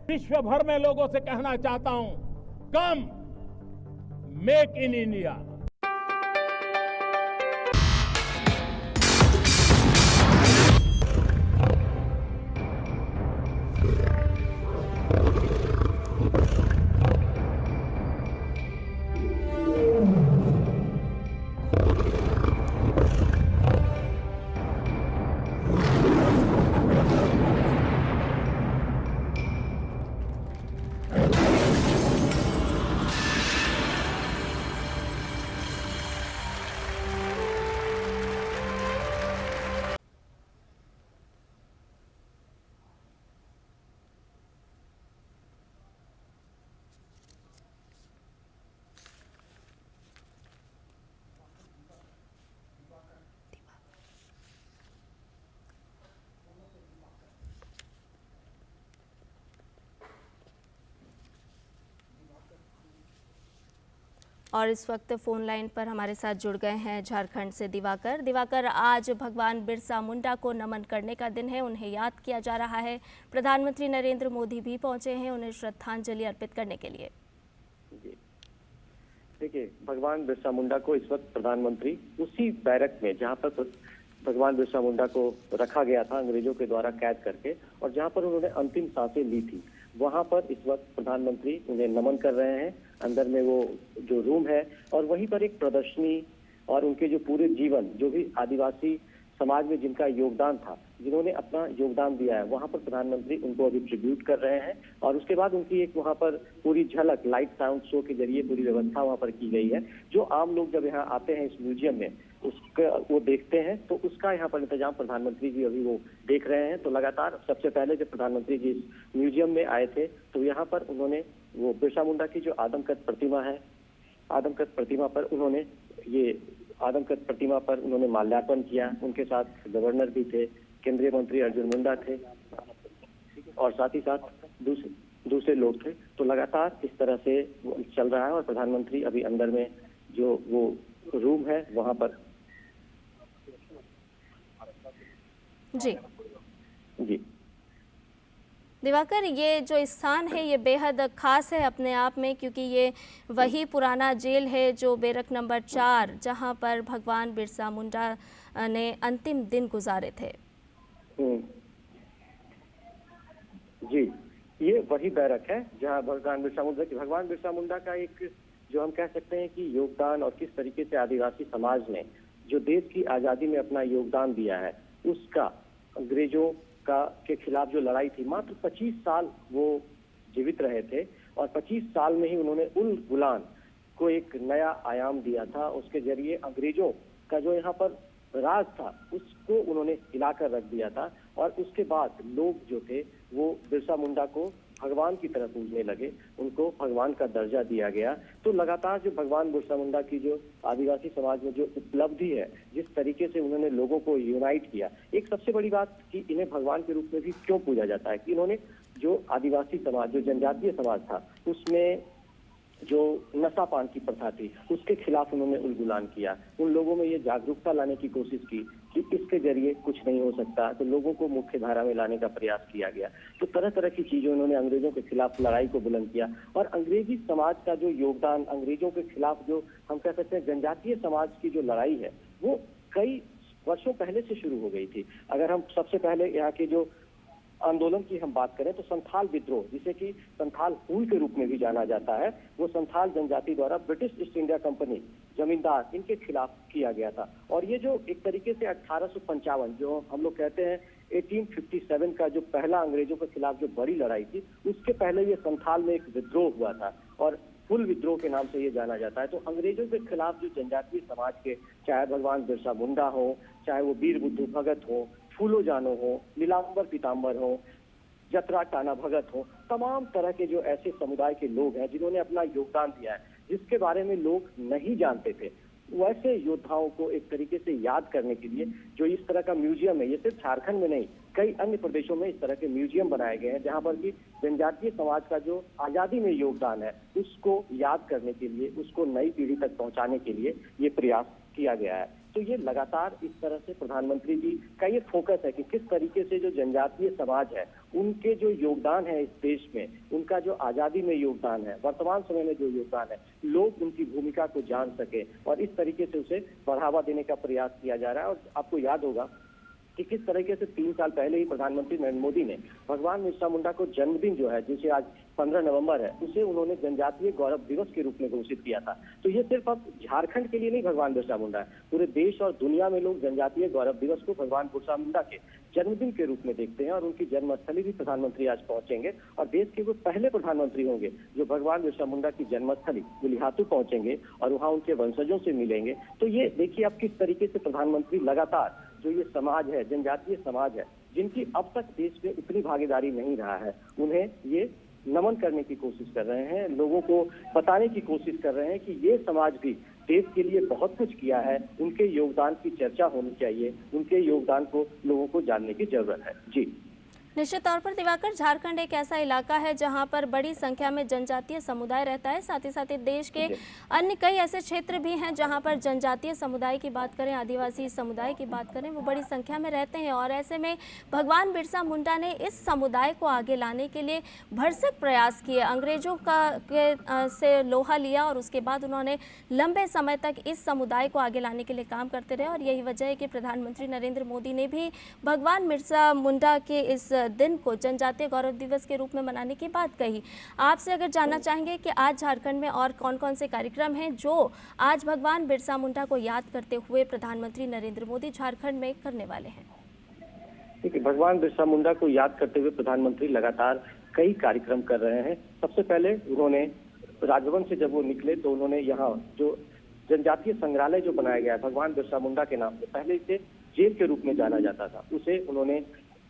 विश्व भर में लोगों से कहना चाहता हूं, कम मेक इन इंडिया। और इस वक्त फोन लाइन पर हमारे साथ जुड़ गए हैं झारखंड से दिवाकर। दिवाकर, आज भगवान बिरसा मुंडा को नमन करने का दिन है, उन्हें याद किया जा रहा है। प्रधानमंत्री नरेंद्र मोदी भी पहुंचे हैं उन्हें श्रद्धांजलि अर्पित करने के लिए। देखिए, भगवान बिरसा मुंडा को इस वक्त प्रधानमंत्री उसी बैरक में जहां पर भगवान बिरसा मुंडा को रखा गया था अंग्रेजों के द्वारा कैद करके, और जहां पर उन्होंने अंतिम सांसें ली थी, वहां पर इस वक्त प्रधानमंत्री उन्हें नमन कर रहे हैं। अंदर में वो जो रूम है और वहीं पर एक प्रदर्शनी और उनके जो पूरे जीवन, जो भी आदिवासी समाज में जिनका योगदान था, जिन्होंने अपना योगदान दिया है, वहां पर प्रधानमंत्री उनको अभी ट्रिब्यूट कर रहे हैं। और उसके बाद उनकी एक वहां पर पूरी झलक लाइट साउंड शो के जरिए पूरी व्यवस्था वहां पर की गई है। जो आम लोग जब यहाँ आते हैं इस म्यूजियम में, उसका वो देखते हैं, तो उसका यहाँ पर इंतजाम प्रधानमंत्री जी अभी वो देख रहे हैं। तो लगातार सबसे पहले जब प्रधानमंत्री जी इस म्यूजियम में आए थे, तो यहाँ पर उन्होंने वो बिरसा मुंडा की जो आदमकद प्रतिमा है, आदमकद प्रतिमा पर उन्होंने माल्यार्पण किया। उनके साथ गवर्नर भी थे, केंद्रीय मंत्री अर्जुन मुंडा थे और साथ ही साथ दूसरे लोग थे। तो लगातार इस तरह से चल रहा है और प्रधानमंत्री अभी अंदर में जो वो रूम है वहां पर जी दिवाकर, ये जो स्थान है ये बेहद खास है अपने आप में, क्योंकि ये वही पुराना जेल है जो बैरक नंबर 4, जहां पर भगवान बिरसा मुंडा ने अंतिम दिन गुजारे थे। जी, ये वही बैरक है जहां भगवान बिरसा मुंडा का एक, जो हम कह सकते हैं कि योगदान, और किस तरीके से आदिवासी समाज ने जो देश की आजादी में अपना योगदान दिया है, उसका अंग्रेजों के खिलाफ जो लड़ाई थी, मात्र 25 साल वो जीवित रहे थे और 25 साल में ही उन्होंने उल गुलान को एक नया आयाम दिया था। उसके जरिए अंग्रेजों का जो यहाँ पर राज था उसको उन्होंने हिलाकर रख दिया था। और उसके बाद लोग जो थे वो बिरसा मुंडा को भगवान की तरह पूजने लगे, उनको भगवान का दर्जा दिया गया। तो लगातार जो भगवान बिरसा मुंडा की जो आदिवासी समाज में जो उपलब्धि है, जिस तरीके से उन्होंने लोगों को यूनाइट किया, एक सबसे बड़ी बात कि इन्हें भगवान के रूप में भी क्यों पूजा जाता है कि इन्होंने जो आदिवासी समाज, जो जनजातीय समाज था, उसमें जो नशा पान की प्रथा थी उसके खिलाफ उन्होंने उलगुलान किया। उन लोगों में ये जागरूकता लाने की कोशिश की कि इसके जरिए कुछ नहीं हो सकता, तो लोगों को मुख्य धारा में लाने का प्रयास किया गया। तो तरह तरह की चीजें उन्होंने अंग्रेजों के खिलाफ लड़ाई को बुलंद किया। और अंग्रेजी समाज का जो योगदान, अंग्रेजों के खिलाफ जो हम कह सकते हैं जनजातीय समाज की जो लड़ाई है, वो कई वर्षों पहले से शुरू हो गई थी। अगर हम सबसे पहले यहाँ के जो आंदोलन की हम बात करें तो संथाल विद्रोह, जिसे कि संथाल हुल के रूप में भी जाना जाता है, वो संथाल जनजाति द्वारा ब्रिटिश ईस्ट इंडिया कंपनी, जमींदार, इनके खिलाफ किया गया था। और ये जो एक तरीके से 1855, जो हम लोग कहते हैं 1857 का जो पहला अंग्रेजों के खिलाफ जो बड़ी लड़ाई थी, उसके पहले ये संथाल में एक विद्रोह हुआ था और हुल विद्रोह के नाम से ये जाना जाता है। तो अंग्रेजों के खिलाफ जो जनजातीय समाज के, चाहे भगवान बिरसा मुंडा हो, चाहे वो वीर बुद्धू भगत हो, फूलो जानो हो, नीलांबर पीताम्बर हो, जतरा टाना भगत हो, तमाम तरह के जो ऐसे समुदाय के लोग हैं जिन्होंने अपना योगदान दिया है, जिसके बारे में लोग नहीं जानते थे, वैसे योद्धाओं को एक तरीके से याद करने के लिए जो इस तरह का म्यूजियम है, ये सिर्फ झारखंड में नहीं, कई अन्य प्रदेशों में इस तरह के म्यूजियम बनाए गए हैं, जहां पर कि जनजातीय समाज का जो आजादी में योगदान है उसको याद करने के लिए, उसको नई पीढ़ी तक पहुंचाने के लिए ये प्रयास किया गया है। तो तो ये लगातार इस तरह से प्रधानमंत्री जी का ये फोकस है कि किस तरीके से जो जनजातीय समाज है उनके जो योगदान है इस देश में, उनका जो आजादी में योगदान है, वर्तमान समय में जो योगदान है, लोग उनकी भूमिका को जान सके और इस तरीके से उसे बढ़ावा देने का प्रयास किया जा रहा है। और आपको याद होगा कि किस तरीके से 3 साल पहले ही प्रधानमंत्री नरेंद्र मोदी ने भगवान बिरसा मुंडा को जन्मदिन जो है, जिसे आज 15 नवंबर है, उसे उन्होंने जनजातीय गौरव दिवस के रूप में घोषित किया था। तो ये सिर्फ अब झारखंड के लिए नहीं भगवान बिरसा मुंडा है, पूरे देश और दुनिया में लोग जनजातीय गौरव दिवस को भगवान बिरसा मुंडा के जन्मदिन के रूप में देखते हैं। और उनकी जन्मस्थली भी प्रधानमंत्री आज पहुंचेंगे और देश के वो पहले प्रधानमंत्री होंगे जो भगवान बिरसा मुंडा की जन्मस्थली गुलिहातू पहुंचेंगे और वहां उनके वंशजों से मिलेंगे। तो ये देखिए अब किस तरीके से प्रधानमंत्री लगातार जो ये समाज है, जनजातीय समाज है, जिनकी अब तक देश में इतनी भागीदारी नहीं रहा है, उन्हें ये नमन करने की कोशिश कर रहे हैं, लोगों को बताने की कोशिश कर रहे हैं कि ये समाज भी देश के लिए बहुत कुछ किया है, उनके योगदान की चर्चा होनी चाहिए, उनके योगदान को लोगों को जानने की जरूरत है। जी निश्चित तौर पर दिवाकर, झारखंड एक ऐसा इलाका है जहां पर बड़ी संख्या में जनजातीय समुदाय रहता है। साथ ही देश के अन्य कई ऐसे क्षेत्र भी हैं जहां पर जनजातीय समुदाय की बात करें, आदिवासी समुदाय की बात करें, वो बड़ी संख्या में रहते हैं। और ऐसे में भगवान बिरसा मुंडा ने इस समुदाय को आगे लाने के लिए भरसक प्रयास किए। अंग्रेजों से लोहा लिया और उसके बाद उन्होंने लंबे समय तक इस समुदाय को आगे लाने के लिए काम करते रहे। और यही वजह है कि प्रधानमंत्री नरेंद्र मोदी ने भी भगवान बिरसा मुंडा के इस दिन को जनजातीय गौरव दिवस के रूप में मनाने की बात कही। आपसे अगर जानना चाहेंगे कि आज झारखंड में और कौन कौन से कार्यक्रम हैं जो आज भगवान बिरसा मुंडा को याद करते हुए प्रधानमंत्री नरेंद्र मोदी झारखंड में करने वाले हैं। देखिए, भगवान बिरसा मुंडा को याद करते हुए प्रधानमंत्री लगातार कई कार्यक्रम कर रहे हैं। सबसे पहले उन्होंने राजभवन से जब वो निकले तो उन्होंने यहाँ जो जनजातीय संग्रहालय जो बनाया गया है भगवान बिरसा मुंडा के नाम से, पहले इसे जेल के रूप में जाना जाता था, उसे उन्होंने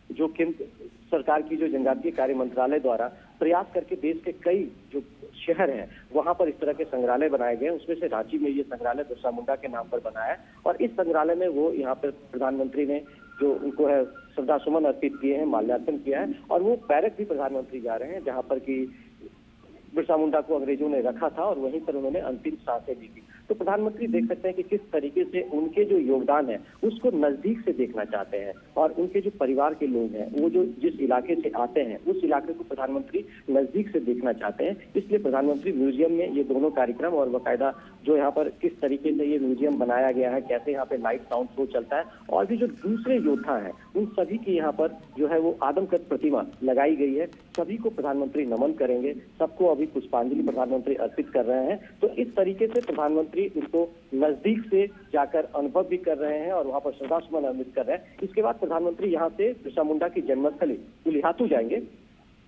जो केंद्र सरकार की जो जनजातीय कार्य मंत्रालय द्वारा प्रयास करके देश के कई जो शहर हैं वहां पर इस तरह के संग्रहालय बनाए गए, उसमें से रांची में ये संग्रहालय बिरसा मुंडा के नाम पर बना है। और इस संग्रहालय में वो यहाँ पर प्रधानमंत्री ने जो उनको है श्रद्धा सुमन अर्पित किए हैं, माल्यार्पण किया है। और वो बैरक भी प्रधानमंत्री जा रहे हैं जहाँ पर की बिरसा मुंडा को अंग्रेजों ने रखा था और वहीं पर उन्होंने अंतिम सांसें ली थी। तो प्रधानमंत्री देख सकते हैं कि किस तरीके से उनके जो योगदान है उसको नजदीक से देखना चाहते हैं और उनके जो परिवार के लोग हैं वो जो जिस इलाके से आते हैं उस इलाके को प्रधानमंत्री नजदीक से देखना चाहते हैं। इसलिए प्रधानमंत्री म्यूजियम में ये दोनों कार्यक्रम और बाकायदा जो यहाँ पर किस तरीके से ये म्यूजियम बनाया गया है, कैसे यहाँ पे लाइट साउंड शो चलता है और भी जो दूसरे योद्धा हैं उन सभी की यहाँ पर जो है वो आदमकद प्रतिमा लगाई गई है, सभी को प्रधानमंत्री नमन करेंगे, सबको अभी पुष्पांजलि प्रधानमंत्री अर्पित कर रहे हैं। तो इस तरीके से प्रधानमंत्री उनको नजदीक से जाकर अनुभव भी कर रहे हैं और वहां पर श्रद्धासुमन अर्पित कर रहे हैं। इसके बाद प्रधानमंत्री यहाँ से बिरसा मुंडा की जन्मस्थली गुलिहातू जाएंगे,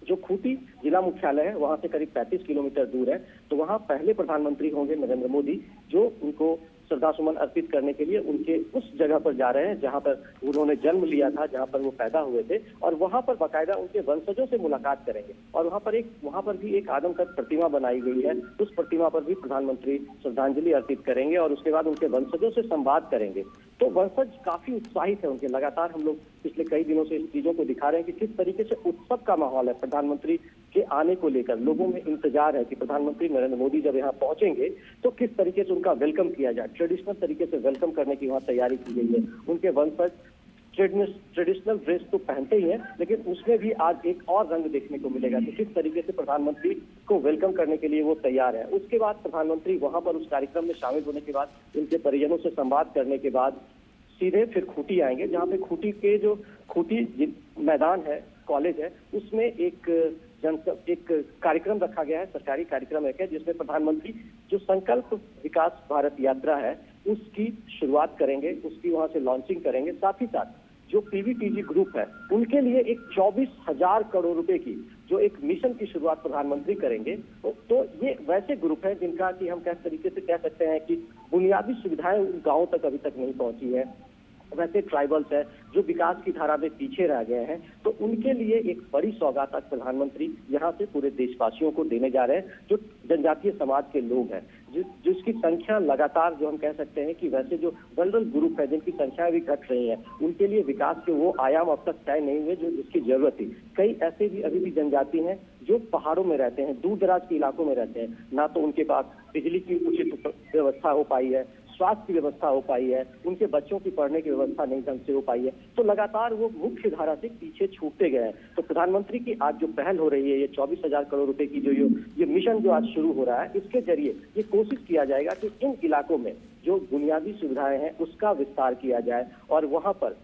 जो खूंटी जिला मुख्यालय है वहां से करीब 35 किलोमीटर दूर है। तो वहां पहले प्रधानमंत्री होंगे नरेंद्र मोदी जो उनको श्रद्धासुमन अर्पित करने के लिए उनके उस जगह पर जा रहे हैं जहां पर उन्होंने जन्म लिया था, जहां पर वो पैदा हुए थे, और वहां पर बाकायदा उनके वंशजों से मुलाकात करेंगे। और वहां पर भी एक आदमकद प्रतिमा बनाई गई है, उस प्रतिमा पर भी प्रधानमंत्री श्रद्धांजलि अर्पित करेंगे और उसके बाद उनके वंशजों से संवाद करेंगे। तो वंशज काफी उत्साहित है उनके, लगातार हम लोग पिछले कई दिनों से इस चीजों को दिखा रहे हैं कि किस तरीके से उत्सव का माहौल है। प्रधानमंत्री के आने को लेकर लोगों में इंतजार है कि प्रधानमंत्री नरेंद्र मोदी जब यहाँ पहुंचेंगे तो किस तरीके से उनका वेलकम किया जाए। ट्रेडिशनल तरीके से वेलकम करने की वहाँ तैयारी की गई है। उनके वंशज ट्रेडिशनल ड्रेस तो पहनते ही हैं, लेकिन उसमें भी आज एक और रंग देखने को मिलेगा कि किस तरीके से प्रधानमंत्री को वेलकम करने के लिए वो तैयार है। उसके बाद प्रधानमंत्री वहां पर उस कार्यक्रम में शामिल होने के बाद उनके परिजनों से संवाद करने के बाद सीधे फिर खूंटी आएंगे, जहाँ पे खूंटी के जो खूंटी मैदान है, कॉलेज है, उसमें एक कार्यक्रम रखा गया है, सरकारी कार्यक्रम है जिसमें प्रधानमंत्री जो संकल्प विकास भारत यात्रा है उसकी शुरुआत करेंगे, उसकी वहां से लॉन्चिंग करेंगे। साथ ही साथ जो पीवीटीजी ग्रुप है उनके लिए एक 24,000 करोड़ रुपए की जो एक मिशन की शुरुआत प्रधानमंत्री करेंगे। तो ये वैसे ग्रुप है जिनका कि हम किस तरीके से कह सकते हैं कि बुनियादी सुविधाएं उन गाँव तक अभी तक नहीं पहुंची है। वैसे ट्राइबल्स है जो विकास की धारा में पीछे रह गए हैं, तो उनके लिए एक बड़ी सौगात आज प्रधानमंत्री यहाँ से पूरे देशवासियों को देने जा रहे हैं। जो जनजातीय समाज के लोग हैं जिसकी संख्या लगातार जो हम कह सकते हैं कि वैसे जो वल्नरेबल ग्रुप है जिनकी संख्याएं भी घट रही हैं, उनके लिए विकास के वो आयाम अब तक तय नहीं हुए जो जिसकी जरूरत थी। कई ऐसे भी अभी भी जनजाति हैं जो पहाड़ों में रहते हैं, दूर दराज के इलाकों में रहते हैं, ना तो उनके पास बिजली की उचित व्यवस्था हो पाई है, स्वास्थ्य की व्यवस्था हो पाई है, उनके बच्चों की पढ़ने की व्यवस्था नहीं ढंग से हो पाई है, तो लगातार वो मुख्य धारा से पीछे छूटते गए हैं। तो प्रधानमंत्री की आज जो पहल हो रही है, ये 24,000 करोड़ रुपए की जो ये मिशन जो आज शुरू हो रहा है, इसके जरिए ये कोशिश किया जाएगा कि इन इलाकों में जो बुनियादी सुविधाएं हैं उसका विस्तार किया जाए और वहां पर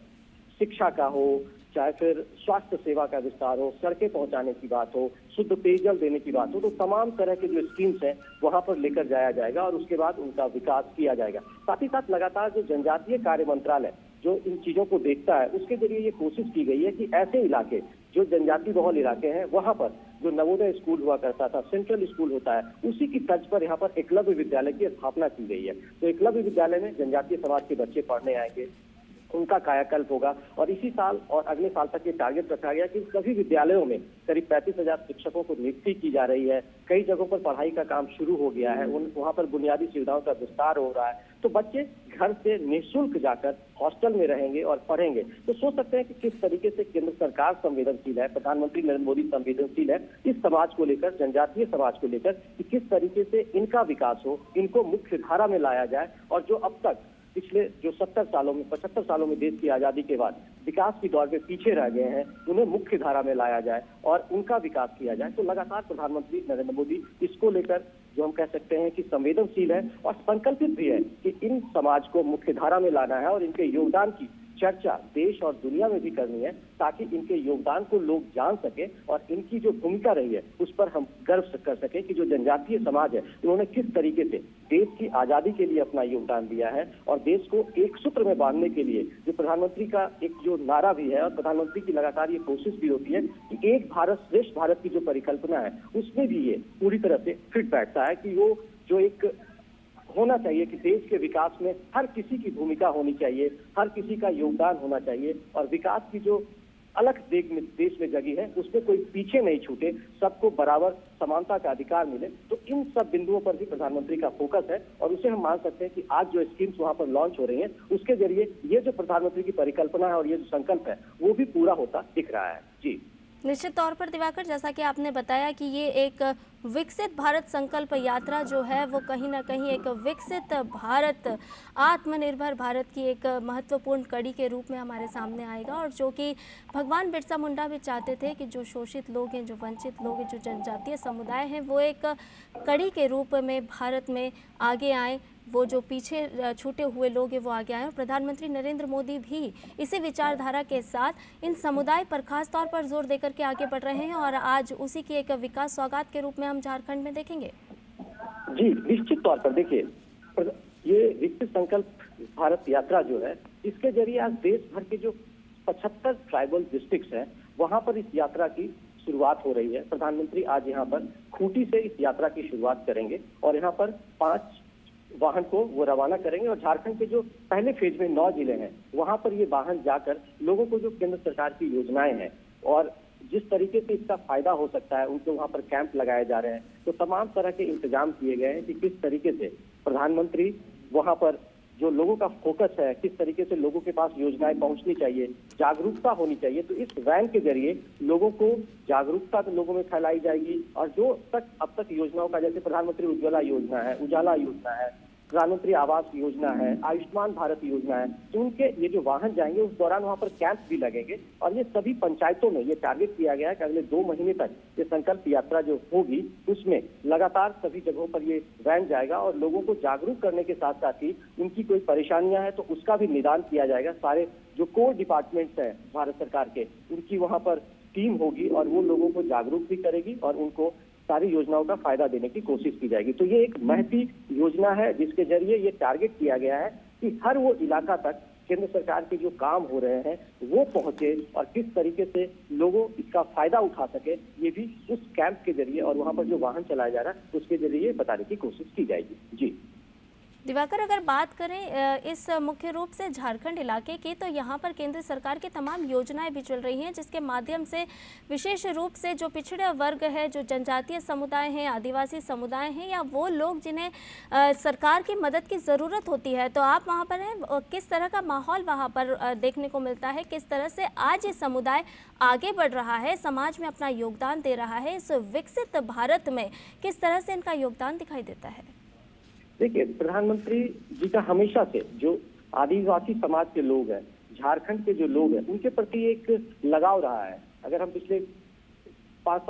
शिक्षा का हो, चाहे फिर स्वास्थ्य सेवा का विस्तार हो, सड़कें पहुंचाने की बात हो, शुद्ध पेयजल देने की बात हो, तो तमाम तरह के जो स्कीम्स हैं वहां पर लेकर जाया जाएगा और उसके बाद उनका विकास किया जाएगा। साथ ही साथ लगातार जो जनजातीय कार्य मंत्रालय जो इन चीजों को देखता है, उसके जरिए ये कोशिश की गई है कि ऐसे इलाके जो जनजाति बहुल इलाके हैं वहां पर जो नवोदय स्कूल हुआ करता था, सेंट्रल स्कूल होता है, उसी की तर्ज पर यहाँ पर एकलव्य विद्यालय की स्थापना की गई है। तो एकलव्य विद्यालय में जनजातीय समाज के बच्चे पढ़ने आएंगे, उनका कायाकल्प होगा और इसी साल और अगले साल तक ये टारगेट रखा गया कि सभी विद्यालयों में करीब 35,000 शिक्षकों को नियुक्ति की जा रही है। कई जगहों पर पढ़ाई का काम शुरू हो गया है, वहां पर बुनियादी सुविधाओं का विस्तार हो रहा है। तो बच्चे घर से निःशुल्क जाकर हॉस्टल में रहेंगे और पढ़ेंगे। तो सोच सकते हैं कि किस तरीके से केंद्र सरकार संवेदनशील है, प्रधानमंत्री नरेंद्र मोदी संवेदनशील है इस समाज को लेकर, जनजातीय समाज को लेकर, कि किस तरीके से इनका विकास हो, इनको मुख्य धारा में लाया जाए और जो अब तक पिछले जो 75 सालों में देश की आजादी के बाद विकास की दौर में पीछे रह गए हैं, उन्हें मुख्य धारा में लाया जाए और उनका विकास किया जाए। तो लगातार प्रधानमंत्री नरेंद्र मोदी इसको लेकर जो हम कह सकते हैं कि संवेदनशील है और संकल्पित भी है कि इन समाज को मुख्य धारा में लाना है और इनके योगदान की चर्चा देश और दुनिया में भी करनी है, ताकि इनके योगदान को लोग जान सके और इनकी जो भूमिका रही है उस पर हम गर्व कर सके कि जो जनजातीय समाज है उन्होंने किस तरीके से देश की आजादी के लिए अपना योगदान दिया है और देश को एक सूत्र में बांधने के लिए जो प्रधानमंत्री का एक जो नारा भी है और प्रधानमंत्री की लगातार ये कोशिश भी होती है कि एक भारत श्रेष्ठ भारत की जो परिकल्पना है उसमें भी ये पूरी तरह से फिट बैठता है कि वो जो एक होना चाहिए कि देश के विकास में हर किसी की भूमिका होनी चाहिए, हर किसी का योगदान होना चाहिए और विकास की जो अलग देश में जगह है उसमें कोई पीछे नहीं छूटे, सबको बराबर समानता का अधिकार मिले। तो इन सब बिंदुओं पर भी प्रधानमंत्री का फोकस है और उसे हम मान सकते हैं कि आज जो स्कीम्स वहां पर लॉन्च हो रही हैं उसके जरिए ये जो प्रधानमंत्री की परिकल्पना है और ये जो संकल्प है वो भी पूरा होता दिख रहा है। जी निश्चित तौर पर दिवाकर, जैसा कि आपने बताया कि ये एक विकसित भारत संकल्प यात्रा जो है वो कहीं ना कहीं एक विकसित भारत, आत्मनिर्भर भारत की एक महत्वपूर्ण कड़ी के रूप में हमारे सामने आएगा और जो कि भगवान बिरसा मुंडा भी चाहते थे कि जो शोषित लोग हैं, जो वंचित लोग हैं, जो जनजातीय समुदाय हैं, वो एक कड़ी के रूप में भारत में आगे आए, वो जो पीछे छूटे हुए लोग हैं वो आगे आए। और प्रधानमंत्री नरेंद्र मोदी भी इसी विचारधारा के साथ इन समुदाय पर खास तौर पर जोर देकर के आगे बढ़ रहे हैं और आज उसी की एक विकास सौगात के रूप में हम झारखंड में देखेंगे। जी निश्चित तौर पर देखिए, ये विकसित संकल्प भारत यात्रा जो है इसके जरिए आज देश भर के जो 75 ट्राइबल डिस्ट्रिक्ट्स हैं वहां पर इस यात्रा की शुरुआत हो रही है। प्रधानमंत्री आज यहाँ पर खूंटी से इस यात्रा की शुरुआत करेंगे और यहाँ पर 5 वाहन को वो रवाना करेंगे और झारखंड के जो पहले फेज में 9 जिले हैं वहां पर ये वाहन जाकर लोगों को जो केंद्र सरकार की योजनाएं हैं और जिस तरीके से इसका फायदा हो सकता है उनके वहां पर कैंप लगाए जा रहे हैं। तो तमाम तरह के इंतजाम किए गए हैं कि किस तरीके से प्रधानमंत्री वहां पर जो लोगों का फोकस है, किस तरीके से लोगों के पास योजनाएं पहुंचनी चाहिए, जागरूकता होनी चाहिए। तो इस वैन के जरिए लोगों को जागरूकता तो लोगों में फैलाई जाएगी और जो अब तक योजनाओं का, जैसे प्रधानमंत्री उज्ज्वला योजना है, उजाला योजना है, प्रधानमंत्री आवास योजना है, आयुष्मान भारत योजना है, तो उनके ये जो वाहन जाएंगे उस दौरान वहां पर कैंप भी लगेंगे और ये सभी पंचायतों में ये टारगेट किया गया है कि अगले 2 महीने तक ये संकल्प यात्रा जो होगी उसमें लगातार सभी जगहों पर ये वैन जाएगा और लोगों को जागरूक करने के साथ साथ ही उनकी कोई परेशानियां हैं तो उसका भी निदान किया जाएगा। सारे जो कोर डिपार्टमेंट्स हैं भारत सरकार के, उनकी वहां पर टीम होगी और वो लोगों को जागरूक भी करेगी और उनको सारी योजनाओं का फायदा देने की कोशिश की जाएगी। तो ये एक महती योजना है जिसके जरिए ये टारगेट किया गया है कि हर वो इलाका तक केंद्र सरकार के जो काम हो रहे हैं वो पहुंचे और किस तरीके से लोगों इसका फायदा उठा सके, ये भी उस कैंप के जरिए और वहां पर जो वाहन चलाया जा रहा है उसके जरिए बताने की कोशिश की जाएगी। जी दिवाकर, अगर बात करें इस मुख्य रूप से झारखंड इलाके की, तो यहाँ पर केंद्र सरकार की तमाम योजनाएं भी चल रही हैं जिसके माध्यम से विशेष रूप से जो पिछड़े वर्ग है, जो जनजातीय समुदाय हैं, आदिवासी समुदाय हैं या वो लोग जिन्हें सरकार की मदद की ज़रूरत होती है, तो आप वहाँ पर हैं, किस तरह का माहौल वहाँ पर देखने को मिलता है, किस तरह से आज ये समुदाय आगे बढ़ रहा है, समाज में अपना योगदान दे रहा है, इस विकसित भारत में किस तरह से इनका योगदान दिखाई देता है? देखिए, प्रधानमंत्री जी का हमेशा से जो आदिवासी समाज के लोग हैं, झारखंड के जो लोग हैं, उनके प्रति एक लगाव रहा है। अगर हम पिछले 5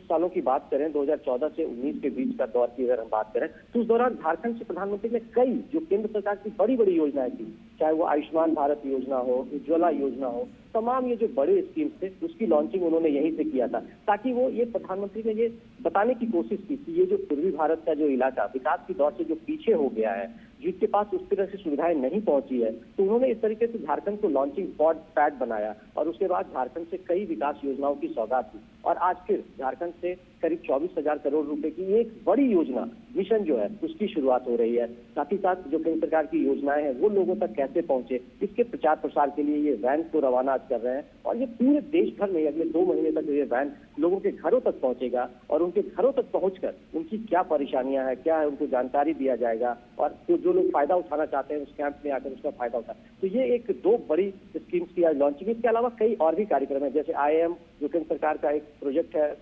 सालों की बात करें, 2014 से 19 के बीच का दौर की अगर हम बात करें, तो उस दौरान झारखंड से प्रधानमंत्री ने कई जो केंद्र सरकार की बड़ी बड़ी योजनाएं थी, चाहे वो आयुष्मान भारत योजना हो, उज्ज्वला योजना हो, तमाम ये जो बड़े स्कीम्स थे उसकी लॉन्चिंग उन्होंने यहीं से किया था, ताकि वो ये प्रधानमंत्री ने ये बताने की कोशिश की कि ये जो पूर्वी भारत का जो इलाका विकास की दौर से जो पीछे हो गया है, जिसके पास उस तरह से सुविधाएं नहीं पहुंची है, तो उन्होंने इस तरीके से झारखंड को लॉन्चिंग पैड बनाया और उसके बाद झारखंड से कई विकास योजनाओं की सौगात की और आज फिर झारखंड से करीब 24,000 करोड़ रुपए की एक बड़ी योजना मिशन जो है उसकी शुरुआत हो रही है। साथ ही साथ जो केंद्र सरकार की योजनाएं हैं वो लोगों तक कैसे पहुंचे, इसके प्रचार प्रसार के लिए ये वैन को रवाना आज कर रहे हैं और ये पूरे देश भर में अगले 2 महीने तक ये वैन लोगों के घरों तक पहुंचेगा और उनके घरों तक पहुंचकर उनकी क्या परेशानियां हैं, क्या है, उनको जानकारी दिया जाएगा और जो लोग फायदा उठाना चाहते हैं उस कैंप में आकर उसका फायदा उठाए। तो ये एक 2 बड़ी स्कीम्स की आज लॉन्चिंग। इसके अलावा कई और भी कार्यक्रम है, जैसे IIM जो केंद्र सरकार का एक प्रोजेक्ट है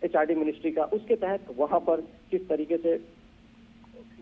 HRD मिनिस्ट्री का, उसके तहत वहां पर किस तरीके से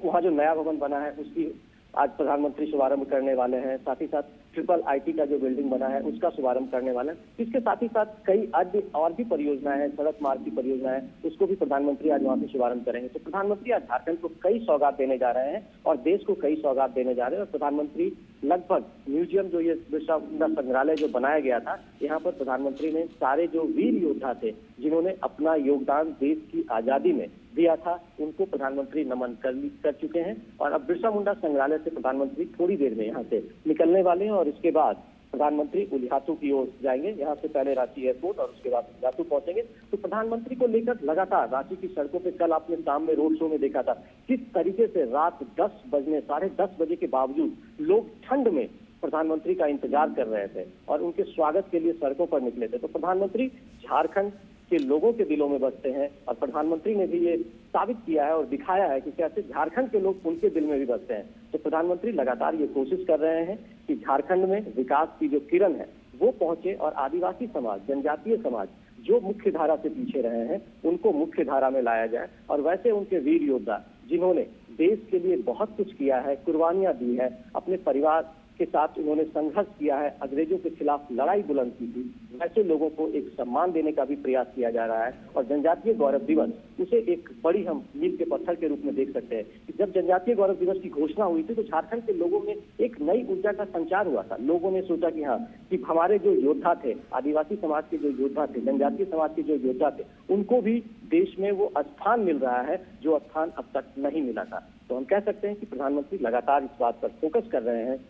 वहां जो नया भवन बना है उसकी आज प्रधानमंत्री शुभारंभ करने वाले हैं। साथ ही साथ IIIT का जो बिल्डिंग बना है उसका शुभारंभ करने वाले हैं। इसके साथ ही साथ कई और भी परियोजनाएं हैं, सड़क मार्ग की परियोजनाएं, उसको भी प्रधानमंत्री आज वहां से शुभारंभ करेंगे। तो प्रधानमंत्री आज झारखंड को कई सौगात देने जा रहे हैं और देश को कई सौगात देने जा रहे हैं। और प्रधानमंत्री लगभग म्यूजियम जो ये बिरसा मुंडा संग्रहालय जो बनाया गया था, यहाँ पर प्रधानमंत्री ने सारे जो वीर योद्धा थे जिन्होंने अपना योगदान देश की आजादी में दिया था, उनको प्रधानमंत्री नमन कर चुके हैं। और अब बिरसा मुंडा संग्रहालय से प्रधानमंत्री थोड़ी देर में यहाँ से निकलने वाले हैं और इसके बाद प्रधानमंत्री उलिहातू की ओर जाएंगे। यहाँ से पहले रांची एयरपोर्ट और उसके बाद उलिहातू पहुंचेंगे। तो प्रधानमंत्री को लेकर लगातार रांची की सड़कों पे कल आपने शाम में रोड शो में देखा था किस तरीके से रात 10:30 बजे के बावजूद लोग ठंड में प्रधानमंत्री का इंतजार कर रहे थे और उनके स्वागत के लिए सड़कों पर निकले थे। तो प्रधानमंत्री झारखंड के लोगों के दिलों में बसते हैं और प्रधानमंत्री ने भी ये साबित किया है और दिखाया है कि कैसे झारखंड के लोग उनके दिल में भी बसते हैं। तो प्रधानमंत्री लगातार ये कोशिश कर रहे हैं कि झारखंड में विकास की जो किरण है वो पहुंचे और आदिवासी समाज, जनजातीय समाज जो मुख्य धारा से पीछे रहे हैं उनको मुख्य धारा में लाया जाए और वैसे उनके वीर योद्धा जिन्होंने देश के लिए बहुत कुछ किया है, कुर्बानियां दी है, अपने परिवार के साथ उन्होंने संघर्ष किया है, अंग्रेजों के खिलाफ लड़ाई बुलंद की थी, वैसे लोगों को एक सम्मान देने का भी प्रयास किया जा रहा है। और जनजातीय गौरव दिवस, उसे एक बड़ी हम मील के पत्थर के रूप में देख सकते हैं कि जब जनजातीय गौरव दिवस की घोषणा हुई थी तो झारखंड के लोगों में एक नई ऊर्जा का संचार हुआ था। लोगों ने सोचा कि हाँ, कि हमारे जो योद्धा थे, आदिवासी समाज के जो योद्धा थे, जनजातीय समाज के जो योद्धा थे, उनको भी देश में वो स्थान मिल रहा है जो स्थान अब तक नहीं मिला था। तो हम कह सकते हैं कि प्रधानमंत्री लगातार इस बात पर फोकस कर रहे हैं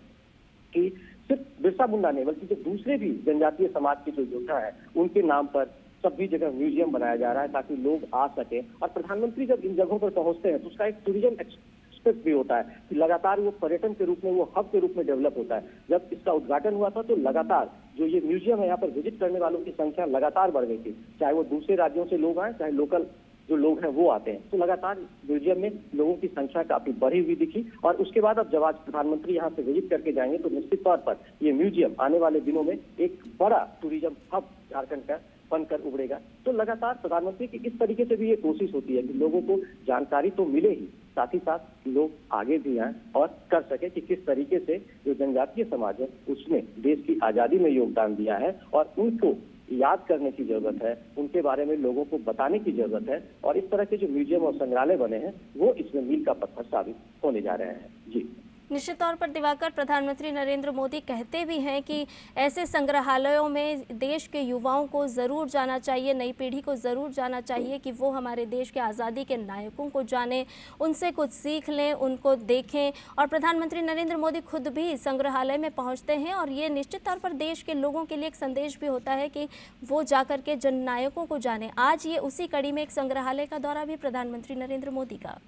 कि सिर्फ बिरसा मुंडा नहीं बल्कि जो दूसरे भी जनजातीय समाज के जो योद्धा है उनके नाम पर सभी जगह म्यूजियम बनाया जा रहा है ताकि लोग आ सके। और प्रधानमंत्री जब इन जगहों पर पहुंचते हैं तो उसका एक टूरिज्म एक्सप्रेस भी होता है कि लगातार वो पर्यटन के रूप में, वो हब के रूप में डेवलप होता है। जब इसका उद्घाटन हुआ था तो लगातार जो ये म्यूजियम है यहाँ पर विजिट करने वालों की संख्या लगातार बढ़ गई थी, चाहे वो दूसरे राज्यों से लोग आए, चाहे लोकल जो लोग हैं वो आते हैं। तो लगातार म्यूजियम में लोगों की संख्या काफी बढ़ी हुई दिखी। और उसके बाद अब जब आज प्रधानमंत्री यहाँ से विजिट करके जाएंगे तो निश्चित तौर पर ये म्यूजियम आने वाले दिनों में एक बड़ा टूरिज्म हब झारखंड का बनकर उभरेगा। तो लगातार प्रधानमंत्री की इस तरीके से भी ये कोशिश होती है कि लोगों को जानकारी तो मिले ही, साथ ही साथ लोग आगे भी आए और कर सके कि किस तरीके से जो जनजातीय समाज है उसने देश की आजादी में योगदान दिया है और उनको याद करने की जरूरत है, उनके बारे में लोगों को बताने की जरूरत है। और इस तरह के जो म्यूजियम और संग्रहालय बने हैं वो इसमें मील का पत्थर साबित होने जा रहे हैं। जी, निश्चित तौर पर दिवाकर, प्रधानमंत्री नरेंद्र मोदी कहते भी हैं कि ऐसे संग्रहालयों में देश के युवाओं को ज़रूर जाना चाहिए, नई पीढ़ी को ज़रूर जाना चाहिए कि वो हमारे देश के आज़ादी के नायकों को जाने, उनसे कुछ सीख लें, उनको देखें। और प्रधानमंत्री नरेंद्र मोदी खुद भी संग्रहालय में पहुंचते हैं और ये निश्चित तौर पर देश के लोगों के लिए एक संदेश भी होता है कि वो जाकर के जननायकों को जाने। आज ये उसी कड़ी में एक संग्रहालय का दौरा भी प्रधानमंत्री नरेंद्र मोदी का।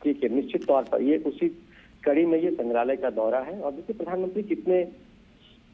ठीक है, निश्चित तौर पर ये उसी कड़ी में ये संग्रहालय का दौरा है। और देखिए प्रधानमंत्री कितने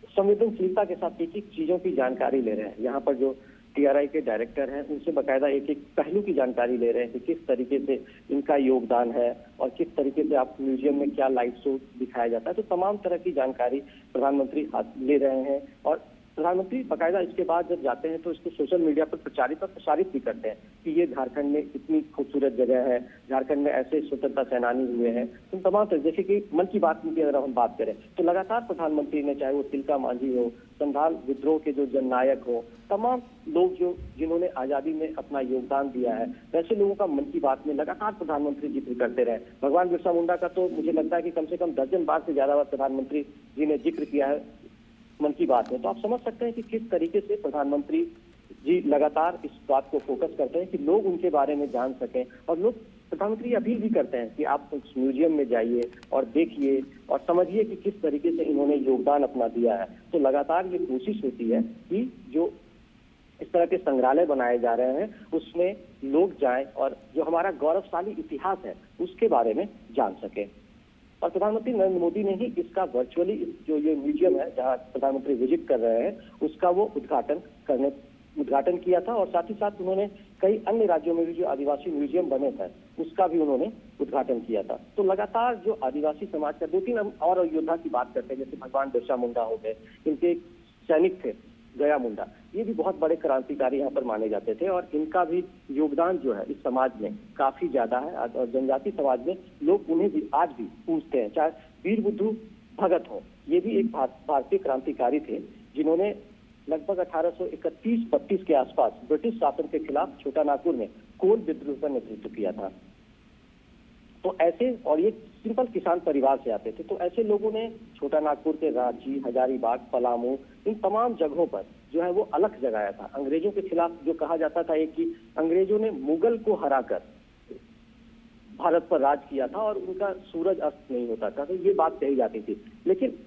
संवेदनशीलता के साथ एक एक चीजों की जानकारी ले रहे हैं। यहाँ पर जो TRI के डायरेक्टर हैं उनसे बाकायदा एक एक पहलू की जानकारी ले रहे हैं कि किस तरीके से इनका योगदान है और किस तरीके से आप म्यूजियम में क्या लाइट शो दिखाया जाता है। तो तमाम तरह की जानकारी प्रधानमंत्री ले रहे हैं और प्रधानमंत्री बाकायदा इसके बाद जब जाते हैं तो इसको सोशल मीडिया पर प्रचारित और प्रसारित भी करते हैं कि ये झारखंड में इतनी खूबसूरत जगह है, झारखंड में ऐसे स्वतंत्रता सेनानी हुए हैं। तो तमाम तरह, जैसे कि मन की बात की अगर हम बात करें तो लगातार प्रधानमंत्री ने, चाहे वो तिलका मांझी हो, संथाल विद्रोह के जो जननायक हो, तमाम लोग जो जिन्होंने आजादी में अपना योगदान दिया है, वैसे लोगों का मन की बात में लगातार प्रधानमंत्री जिक्र करते रहे। भगवान बिरसा मुंडा का तो मुझे लगता है कि कम से कम दर्जन बार से ज्यादा बार प्रधानमंत्री जी ने जिक्र किया है मन की बात में। तो आप समझ सकते हैं कि किस तरीके से प्रधानमंत्री जी लगातार इस बात को फोकस करते हैं कि लोग उनके बारे में जान सकें। और लोग, प्रधानमंत्री अपील भी करते हैं कि आप उस म्यूजियम में जाइए और देखिए और समझिए कि किस तरीके से इन्होंने योगदान अपना दिया है। तो लगातार ये कोशिश होती है कि जो इस तरह के संग्रहालय बनाए जा रहे हैं उसमें लोग जाएं और जो हमारा गौरवशाली इतिहास है उसके बारे में जान सकें। और प्रधानमंत्री नरेंद्र मोदी ने ही इसका वर्चुअली, जो ये म्यूजियम है जहां प्रधानमंत्री विजिट कर रहे हैं, उसका वो उद्घाटन किया था। और साथ ही साथ उन्होंने कई अन्य राज्यों में भी जो आदिवासी म्यूजियम बने थे उसका भी उन्होंने उद्घाटन किया था। तो लगातार जो आदिवासी समाज का, 2-3 और योद्धा की बात करते हैं, जैसे भगवान बिरसा मुंडा हो गए, इनके एक सैनिक थे गया मुंडा, ये भी बहुत बड़े क्रांतिकारी यहाँ पर माने जाते थे और इनका भी योगदान जो है इस समाज में काफी ज्यादा है। और जनजाति समाज में लोग उन्हें भी आज भी पूछते हैं। चाहे वीर बुद्धू भगत हो, ये भी एक भारतीय क्रांतिकारी थे जिन्होंने लगभग 1831-32 के आसपास ब्रिटिश शासन के खिलाफ छोटा नागपुर में कोल विद्रोह का नेतृत्व किया था। तो ऐसे, और ये सिंपल किसान परिवार से आते थे, तो ऐसे लोगों ने छोटा नागपुर के रांची, हजारीबाग, पलामू, इन तमाम जगहों पर जो है वो अलख जगाया था अंग्रेजों के खिलाफ। जो कहा जाता था एक कि अंग्रेजों ने मुगल को हराकर भारत पर राज किया था और उनका सूरज अस्त नहीं होता था, तो ये बात कही जाती थी। लेकिन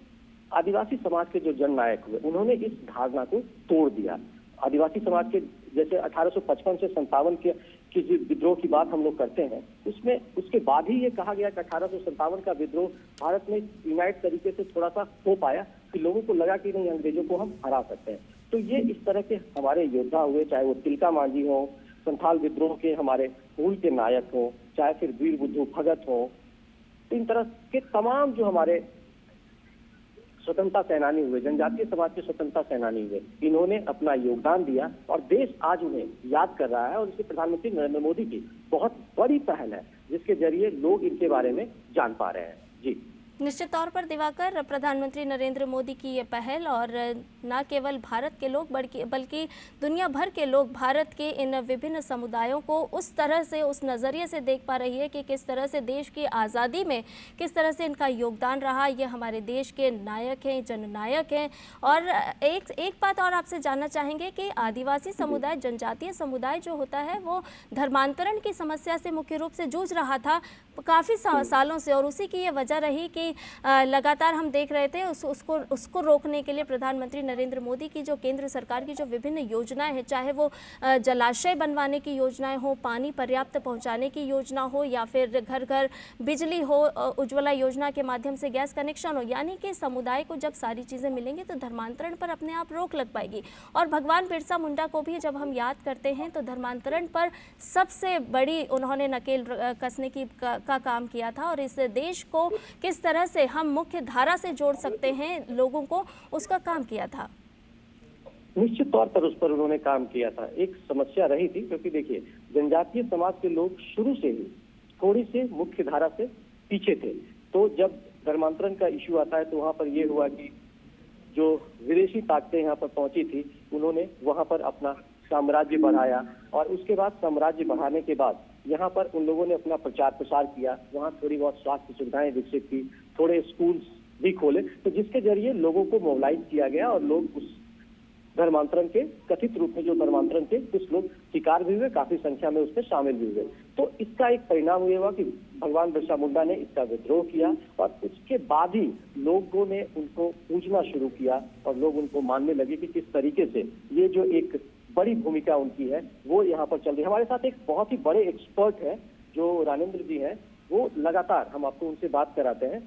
आदिवासी समाज के जो जननायक हुए उन्होंने इस धारणा को तोड़ दिया। आदिवासी समाज के, जैसे 1855 से 57 की जो विद्रोह की बात हम लोग करते हैं, उसमें उसके बाद ही ये कहा गया कि 1857 का विद्रोह भारत में यूनाइट तरीके से थोड़ा सा हो पाया कि लोगों को लगा कि नहीं, अंग्रेजों को हम हरा सकते हैं। तो ये इस तरह के हमारे योद्धा हुए, चाहे वो तिलका मांझी हो, संथाल विद्रोह के हमारे मूल के नायक हो, चाहे फिर वीर बुद्धू भगत हो, इन तरह के तमाम जो हमारे स्वतंत्रता सेनानी हुए, जनजातीय समाज के स्वतंत्रता सेनानी हुए, इन्होंने अपना योगदान दिया और देश आज उन्हें याद कर रहा है। और इसके प्रधानमंत्री नरेंद्र मोदी की बहुत बड़ी पहल है जिसके जरिए लोग इनके बारे में जान पा रहे हैं। जी, निश्चित तौर पर दिवाकर, प्रधानमंत्री नरेंद्र मोदी की ये पहल और न केवल भारत के लोग बल्कि दुनिया भर के लोग भारत के इन विभिन्न समुदायों को उस तरह से, उस नज़रिए से देख पा रही है कि किस तरह से देश की आज़ादी में किस तरह से इनका योगदान रहा। ये हमारे देश के नायक हैं, जननायक हैं। और एक बात और आपसे जानना चाहेंगे कि आदिवासी समुदाय, जनजातीय समुदाय जो होता है वो धर्मांतरण की समस्या से मुख्य रूप से जूझ रहा था काफ़ी सालों से, और उसी की ये वजह रही कि लगातार हम देख रहे थे उसको रोकने के लिए प्रधानमंत्री नरेंद्र मोदी की जो केंद्र सरकार की जो विभिन्न योजनाएं हैं, चाहे वो जलाशय बनवाने की योजनाएं हो, पानी पर्याप्त पहुंचाने की योजना हो, या फिर घर घर बिजली हो, उज्ज्वला योजना के माध्यम से गैस कनेक्शन हो, यानी कि समुदाय को जब सारी चीज़ें मिलेंगी तो धर्मांतरण पर अपने आप रोक लग पाएगी। और भगवान बिरसा मुंडा को भी जब हम याद करते हैं तो धर्मांतरण पर सबसे बड़ी उन्होंने नकेल कसने का काम किया था, और इस देश को किस तरह से हम मुख्य धारा से जोड़ सकते हैं लोगों को, उसका काम किया था। निश्चित तौर पर उस पर उन्होंने काम किया था। एक समस्या रही थी, क्योंकि देखिए जनजातीय समाज के लोग शुरू से ही थोड़ी से मुख्य धारा से पीछे थे। तो जब धर्मांतरण का इश्यू आता है तो वहां पर यह हुआ कि जो विदेशी ताकतें यहाँ पर पहुंची थी उन्होंने वहां पर अपना साम्राज्य बढ़ाया, और उसके बाद साम्राज्य बढ़ाने के बाद यहाँ पर उन लोगों ने अपना प्रचार प्रसार किया, वहाँ थोड़ी बहुत स्वास्थ्य सुविधाएं विकसित की, थोड़े स्कूल्स भी खोले, तो जिसके जरिए लोगों को मोबिलाइज किया गया और लोग उस धर्मांतरण के, कथित रूप में जो धर्मांतरण के कुछ लोग शिकार भी हुए, काफी संख्या में उसमें शामिल भी हुए। तो इसका एक परिणाम ये हुआ कि भगवान बिरसा मुंडा ने इसका विद्रोह किया, और उसके बाद ही लोगों ने उनको पूजना शुरू किया और लोग उनको मानने लगे कि किस तरीके से ये जो एक बड़ी भूमिका उनकी है वो यहाँ पर चल रही है। हमारे साथ एक बहुत ही बड़े एक्सपर्ट है जो रानेंद्र जी हैं, वो लगातार हम आपको उनसे बात कराते हैं।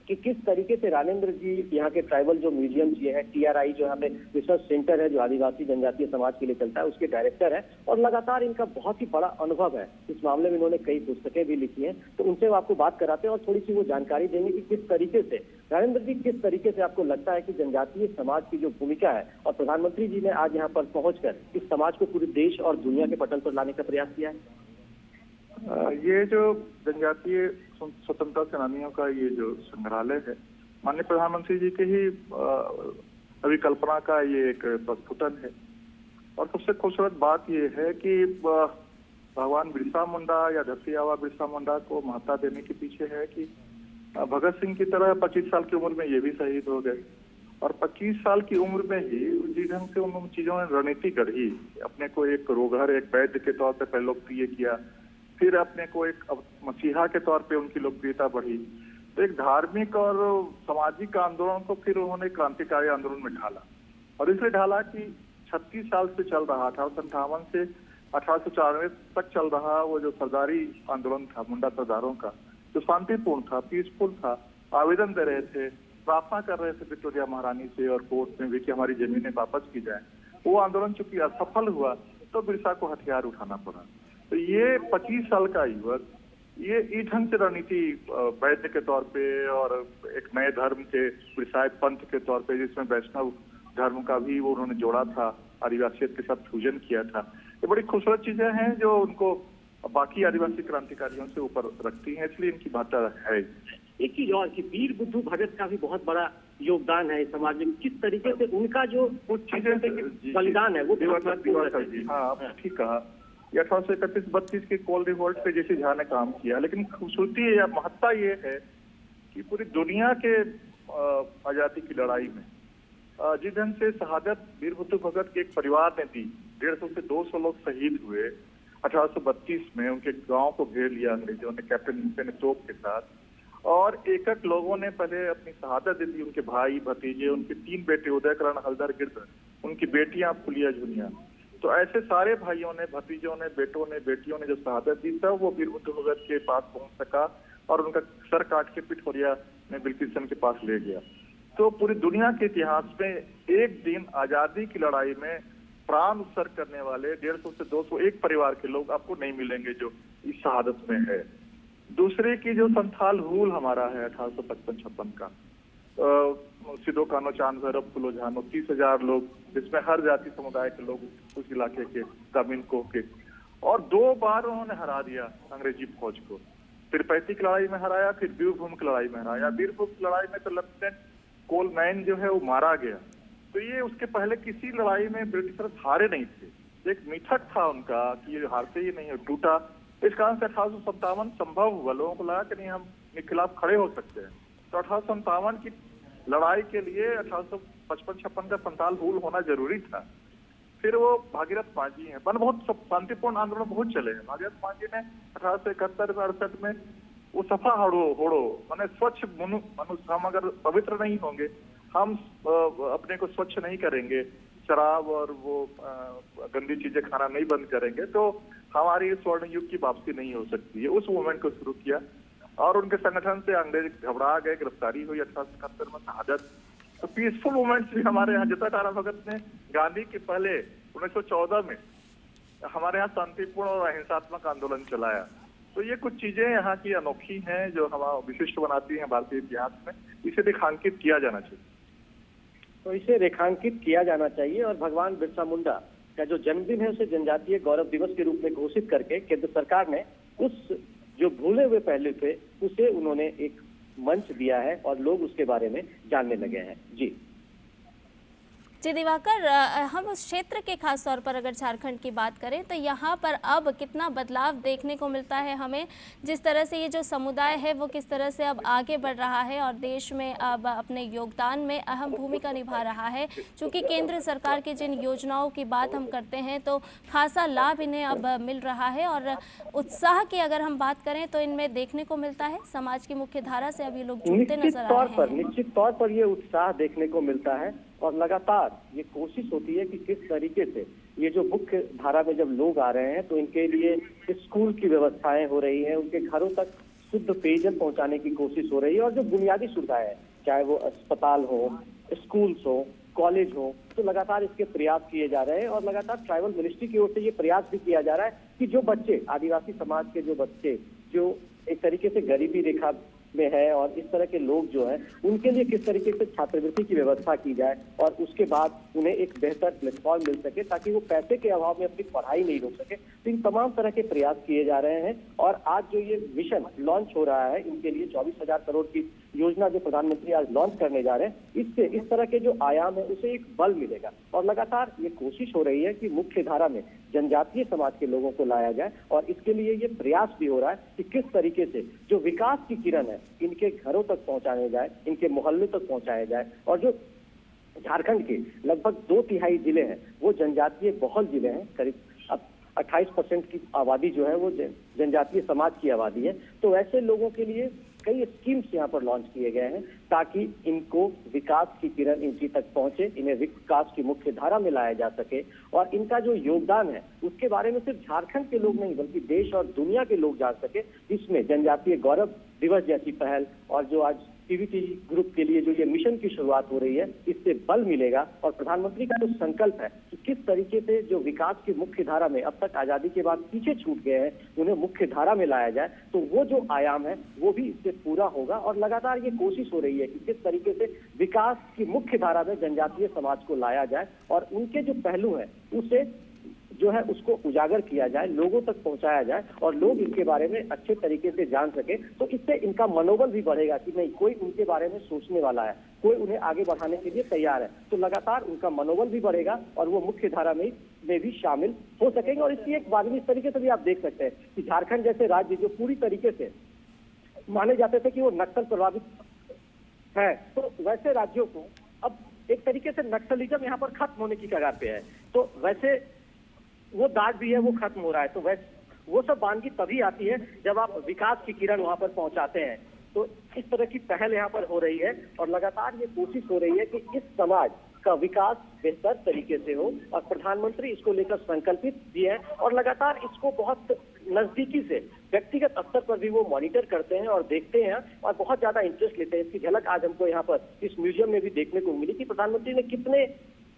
कि किस तरीके से राजेंद्र जी यहाँ के ट्राइबल जो म्यूजियम ये है, TRI जो यहाँ पे रिसर्च सेंटर है जो आदिवासी जनजातीय समाज के लिए चलता है, उसके डायरेक्टर है और लगातार इनका बहुत ही बड़ा अनुभव है इस मामले में। इन्होंने कई पुस्तकें भी लिखी हैं, तो उनसे आपको बात कराते हैं और थोड़ी सी वो जानकारी देंगे कि किस तरीके से राजेंद्र जी, किस तरीके से आपको लगता है कि जनजातीय समाज की जो भूमिका है और प्रधानमंत्री जी ने आज यहाँ पर पहुंचकर इस समाज को पूरे देश और दुनिया के पटल पर लाने का प्रयास किया है। ये जो जनजातीय स्वतंत्रता सेनानियों का ये जो संग्रहालय है, माननीय प्रधानमंत्री जी के ही अभिकल्पना का ये एक प्रस्फुटन है। और सबसे खूबसूरत बात ये है कि भगवान बिरसा मुंडा या धरती आबा बिरसा मुंडा को महत्ता देने के पीछे है कि भगत सिंह की तरह 25 साल की उम्र में ये भी शहीद हो गए और 25 साल की उम्र में ही जिस ढंग से उन चीजों ने रणनीति गढ़ी, अपने को एक रोगहर, एक वैद्य के तौर पर पहले लोकप्रिय किया, फिर अपने को एक मसीहा के तौर पे उनकी लोकप्रियता बढ़ी, तो एक धार्मिक और सामाजिक आंदोलन को फिर उन्होंने क्रांतिकारी आंदोलन में ढाला। और इसलिए ढाला कि 36 साल से चल रहा, 1858 से 1894 तक चल रहा वो जो सरदारी आंदोलन था, मुंडा सरदारों का, जो शांतिपूर्ण था, पीसफुल था, आवेदन दे रहे थे, प्रार्थना कर रहे थे विक्टोरिया महारानी से और कोर्ट में भी कि हमारी जमीनें वापस की जाए, वो आंदोलन चूंकि असफल हुआ तो बिरसा को हथियार उठाना पड़ा। तो ये 25 साल का युवक ये इस ढंग से रणनीति वैद्य के तौर पे और एक नए धर्म के बिरसाई पंथ के तौर पे, जिसमें वैष्णव धर्म का भी वो उन्होंने जोड़ा था, आदिवासियत के साथ फ्यूजन किया था, ये बड़ी खूबसूरत चीजें हैं जो उनको बाकी आदिवासी क्रांतिकारियों से ऊपर रखती हैं, इसलिए इनकी महत्ता है। एक चीज और कि वीर बुद्धू भगत का भी बहुत बड़ा योगदान है इस समाज में, किस तरीके से उनका जो बलिदान है वो हाँ ठीक कहा। 1831-32 के कोल रिवोल्ट पे जैसे झा ने काम किया, लेकिन खूबसूरती या महत्ता ये है कि पूरी दुनिया के आजादी की लड़ाई में जिस ढंग से शहादत वीर बुद्धू भगत के एक परिवार ने दी, 150 से 200 लोग शहीद हुए 1832 में, उनके गांव को घेर लिया अंग्रेजों ने कैप्टन तोप के साथ, और एक एक लोगों ने पहले अपनी शहादत दी, उनके भाई भतीजे, उनके 3 बेटे उदयकरण, हलधर, गिरधर, उनकी बेटियां फुलिया झुनिया, तो ऐसे सारे भाइयों ने, भतीजों ने, बेटों ने, बेटियों ने जो शहादत दी था वो वीर बुद्धू भगत के पास पहुंच सका और उनका सर काट के पिठोरिया में बिल्किसन के पास ले गया। तो पूरी दुनिया के इतिहास में एक दिन आजादी की लड़ाई में प्राण उत्सर्ग करने वाले 150 से 200 एक परिवार के लोग आपको नहीं मिलेंगे जो इस शहादत में है। दूसरे की जो संथाल हुल हमारा है 1855-56 का, सिदो कानो चांद भैरव फुलो झानो, 30,000 लोग, जिसमें हर जाति समुदाय के लोग उस इलाके के, तमिल को के, और 2 बार उन्होंने हरा दिया अंग्रेजी फौज को, फिर 35 की लड़ाई में हराया, फिर बीरभूम की लड़ाई में हराया। बीरभूम की लड़ाई में तो लेफ्टिनेंट कोलमैन जो है वो मारा गया। तो ये उसके पहले किसी लड़ाई में ब्रिटिशर्स हारे नहीं थे, एक मिथक था उनका कि ये हारते ही नहीं है, टूटा। इस कारण से 1857 संभव हुआ, लोगों को लगा कि नहीं हम इनके खिलाफ खड़े हो सकते हैं। तो 1857 की लड़ाई के लिए 1855-56 का संताल हुल होना जरूरी था। फिर वो भागीरथ मांझी हैं, बहुत शांतिपूर्ण आंदोलन बहुत चले हैं। भागीरथ मांझी ने 1871-68 में वो सफा होड़ो माने स्वच्छ मनुष्य, हम अगर पवित्र नहीं होंगे, हम अपने को स्वच्छ नहीं करेंगे, शराब और वो गंदी चीजें खाना नहीं बंद करेंगे, तो हमारी स्वर्ण युग की वापसी नहीं हो सकती है। उस मूवमेंट को शुरू किया और उनके संगठन से अंग्रेज घबरा गए, गिरफ्तारी हुई 1871 में, शहादत। तो पीसफुल मूवमेंट्स भी हमारे यहाँ, जता तारा भगत ने गांधी के पहले 1914 में हमारे यहाँ शांतिपूर्ण और अहिंसात्मक आंदोलन चलाया। तो ये कुछ चीजें यहाँ की अनोखी हैं जो हमारा विशिष्ट बनाती हैं भारतीय इतिहास में, इसे रेखांकित किया जाना चाहिए। तो इसे रेखांकित किया जाना चाहिए और भगवान बिरसा मुंडा का जो जन्मदिन है उसे जनजातीय गौरव दिवस के रूप में घोषित करके केंद्र सरकार ने उस जो भूले हुए पहलू थे उसे उन्होंने एक मंच दिया है और लोग उसके बारे में जानने लगे हैं। जी दिवाकर, हम उस क्षेत्र के खास तौर पर अगर झारखंड की बात करें तो यहाँ पर अब कितना बदलाव देखने को मिलता है हमें, जिस तरह से ये जो समुदाय है वो किस तरह से अब आगे बढ़ रहा है और देश में अब अपने योगदान में अहम भूमिका निभा रहा है। क्योंकि केंद्र सरकार की जिन योजनाओं की बात हम करते हैं तो खासा लाभ इन्हें अब मिल रहा है और उत्साह की अगर हम बात करें तो इनमें देखने को मिलता है। समाज की मुख्य धारा से अब ये लोग जुड़ते नजर आ रहे हैं। निश्चित तौर पर ये उत्साह देखने को मिलता है और लगातार ये कोशिश होती है कि किस तरीके से ये जो मुख्य धारा में जब लोग आ रहे हैं तो इनके लिए स्कूल की व्यवस्थाएं हो रही हैं, उनके घरों तक शुद्ध पेयजल पहुंचाने की कोशिश हो रही है। और जो बुनियादी सुविधाएं हैं, चाहे वो अस्पताल हो, स्कूल्स हो, कॉलेज हो, तो लगातार इसके प्रयास किए जा रहे हैं। और लगातार ट्राइबल मिनिस्ट्री की ओर से ये प्रयास भी किया जा रहा है कि जो बच्चे, आदिवासी समाज के जो बच्चे जो एक तरीके से गरीबी रेखा में है और इस तरह के लोग जो हैं, उनके लिए किस तरीके से छात्रवृत्ति की व्यवस्था की जाए और उसके बाद उन्हें एक बेहतर प्लेटफॉर्म मिल सके ताकि वो पैसे के अभाव में अपनी पढ़ाई नहीं रोक सके। तो इन तमाम तरह के प्रयास किए जा रहे हैं। और आज जो ये मिशन लॉन्च हो रहा है, इनके लिए 24,000 करोड़ की योजना जो प्रधानमंत्री आज लॉन्च करने जा रहे हैं, इससे इस तरह के जो आयाम है उसे एक बल मिलेगा। और लगातार ये कोशिश हो रही है कि मुख्य धारा में जनजातीय समाज के लोगों को लाया जाए। और इसके लिए ये प्रयास भी हो रहा है कि किस तरीके से जो विकास की किरण है इनके घरों तक पहुंचाया जाए, इनके मोहल्लों तक पहुंचाया जाए। और जो झारखंड के लगभग 2/3 जिले हैं वो जनजातीय बहुल जिले हैं। करीब अब 28% की आबादी जो है वो जनजातीय समाज की आबादी है। तो ऐसे लोगों के लिए कई स्कीम्स यहाँ पर लॉन्च किए गए हैं ताकि इनको विकास की किरण इनकी तक पहुंचे, इन्हें विकास की मुख्य धारा में लाया जा सके। और इनका जो योगदान है उसके बारे में सिर्फ झारखंड के लोग नहीं बल्कि देश और दुनिया के लोग जान सके। इसमें जनजातीय गौरव दिवस जैसी पहल और जो आज पीवीटी ग्रुप के लिए जो ये मिशन की शुरुआत हो रही है, इससे बल मिलेगा। और प्रधानमंत्री का जो संकल्प है कि किस तरीके से जो विकास की मुख्य धारा में अब तक आजादी के बाद पीछे छूट गए हैं उन्हें मुख्य धारा में लाया जाए, तो वो जो आयाम है वो भी इससे पूरा होगा। और लगातार ये कोशिश हो रही है कि किस तरीके से विकास की मुख्य धारा में जनजातीय समाज को लाया जाए और उनके जो पहलू है उसे जो है उसको उजागर किया जाए, लोगों तक पहुंचाया जाए और लोग इनके बारे में अच्छे तरीके से जान सके। तो इससे इनका मनोबल भी बढ़ेगा कि नहीं, कोई उनके बारे में सोचने वाला है, कोई उन्हें आगे बढ़ाने के लिए तैयार है। तो लगातार उनका मनोबल भी बढ़ेगा और वो मुख्य धारा में भी शामिल हो सकेंगे। और इसकी एक बात भी इस तरीके से भी आप देख सकते हैं कि झारखंड जैसे राज्य जो पूरी तरीके से माने जाते थे कि वो नक्सल प्रभावित है, तो वैसे राज्यों को अब एक तरीके से नक्सलिज्म यहाँ पर खत्म होने की कगार पे है। तो वैसे वो दाग भी है वो खत्म हो रहा है। तो वैसे वो सब वानगी तभी आती है जब आप विकास की किरण वहां पर पहुंचाते हैं। तो इस तरह की पहल यहाँ पर हो रही है और लगातार ये कोशिश हो रही है कि इस समाज का विकास बेहतर तरीके से हो। और प्रधानमंत्री इसको लेकर संकल्पित भी है और लगातार इसको बहुत नजदीकी से व्यक्तिगत स्तर पर भी वो मॉनिटर करते हैं और देखते हैं और बहुत ज्यादा इंटरेस्ट लेते हैं। इसकी झलक आज हमको यहाँ पर इस म्यूजियम में भी देखने को मिली कि प्रधानमंत्री ने कितने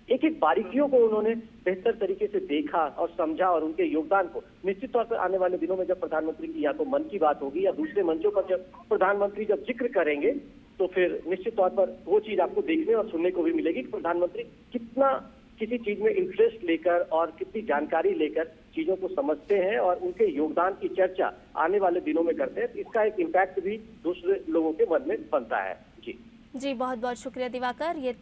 एक एक बारीकियों को उन्होंने बेहतर तरीके से देखा और समझा और उनके योगदान को निश्चित तौर पर आने वाले दिनों में जब प्रधानमंत्री की या तो मन की बात होगी या दूसरे मंचों पर जब प्रधानमंत्री जब जिक्र करेंगे तो फिर निश्चित तौर पर वो चीज आपको देखने और सुनने को भी मिलेगी कि प्रधानमंत्री कितना किसी चीज में इंटरेस्ट लेकर और कितनी जानकारी लेकर चीजों को समझते हैं और उनके योगदान की चर्चा आने वाले दिनों में करते हैं। इसका एक इम्पैक्ट भी दूसरे लोगों के मन में बनता है। जी बहुत बहुत शुक्रिया दिवाकर। ये